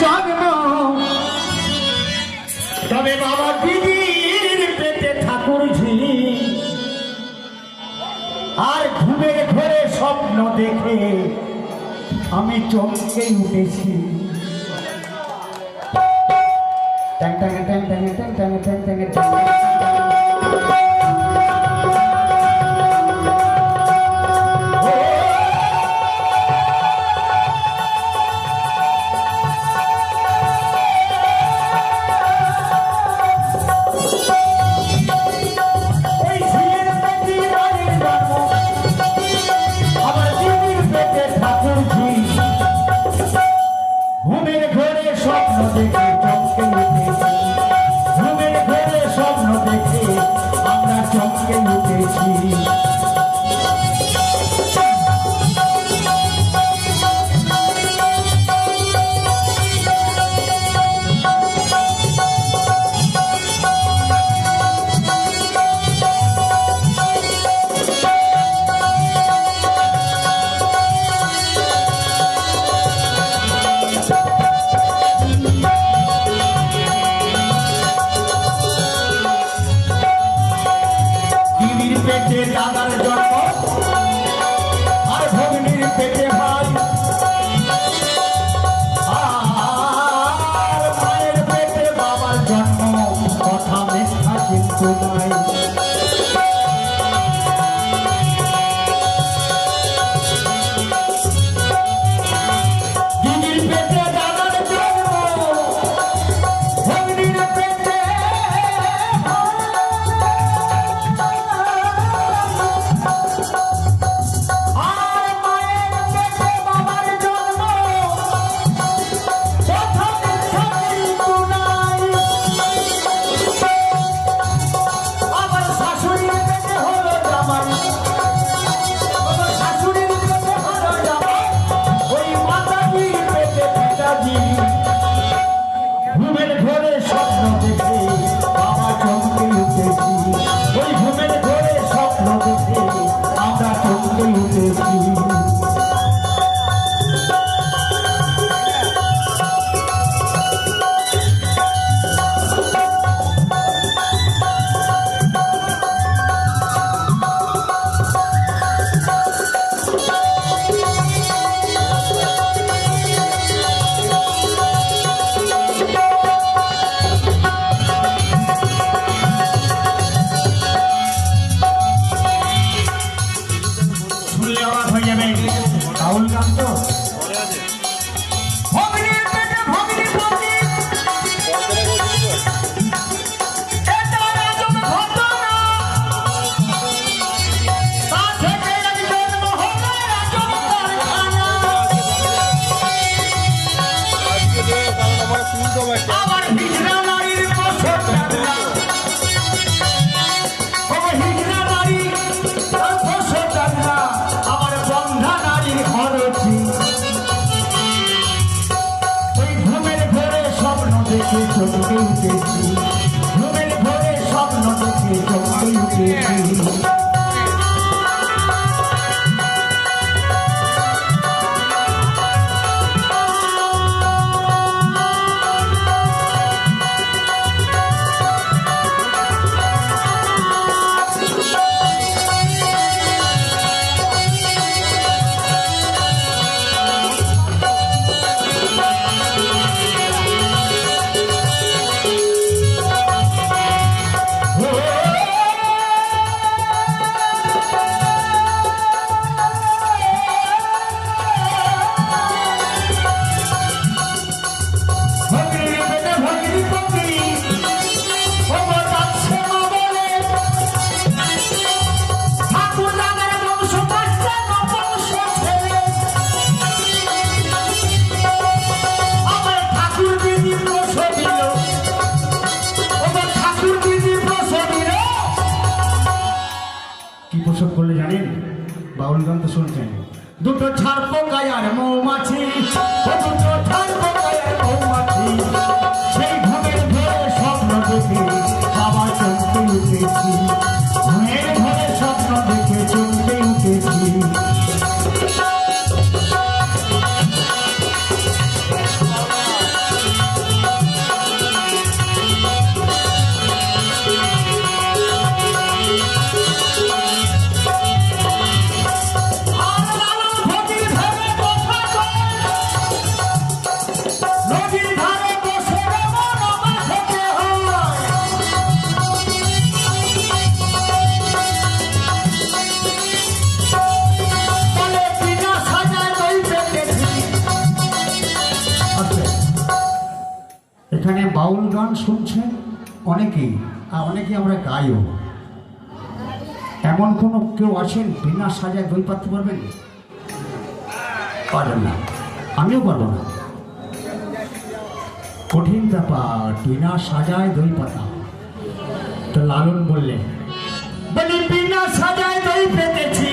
জন্ম তবে বাবা দিদির পেটে ঠাকুরঝি আর ঘুমের ঘরে স্বপ্ন দেখে আমি চমকে উঠেছি। ট্যাং ট্যাং ট্যাং ট্যাং ট্যাং ট্যাং ট্যাং ট্যাং ট্যাং। দাদার জন্ম আর ভগ্নির পেটে ভাই আর মায়ের পেটে বাবার জন্ম কথা মিথ্যা কিন্তু নয়। দিদির পেটে দাদার জন্ম ভগ্নির পেটে ঘুমের ঘরে স্বপ্ন দেখে চমকে উঠেছি। বাউল গান তো শুনছেন। দুটো ছাড় পোকায় আর মৌমাছি, দুটো ছাড় পোকায় আর মৌমাছি, সেই ঘুমের ঘরে স্বপ্ন দেখে বাবা চমকে উঠেছি। ঘুমের ঘরে স্বপ্ন দেখে চমকে উঠেছি। এখানে বাউল গান শুনছেন অনেকেই, আর অনেকে আমরা গাইও। এমন কোনো কেউ আছেন বিনা সাজায় দই পাততে পারবেন? পারেন না, আমিও পারবো না। কঠিন ব্যাপার, বিনা সাজায় দই পাতা। তো লালন বললেন, বলি বিনা সাজায় দই পেতেছি,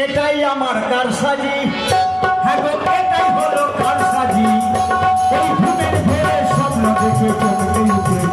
এটাই আমার কারসাজি। হ্যাঁ গো, এটাই হলো কারসাজি। এই ঘুমের ঘরে স্বপ্ন দেখে চমকে উঠে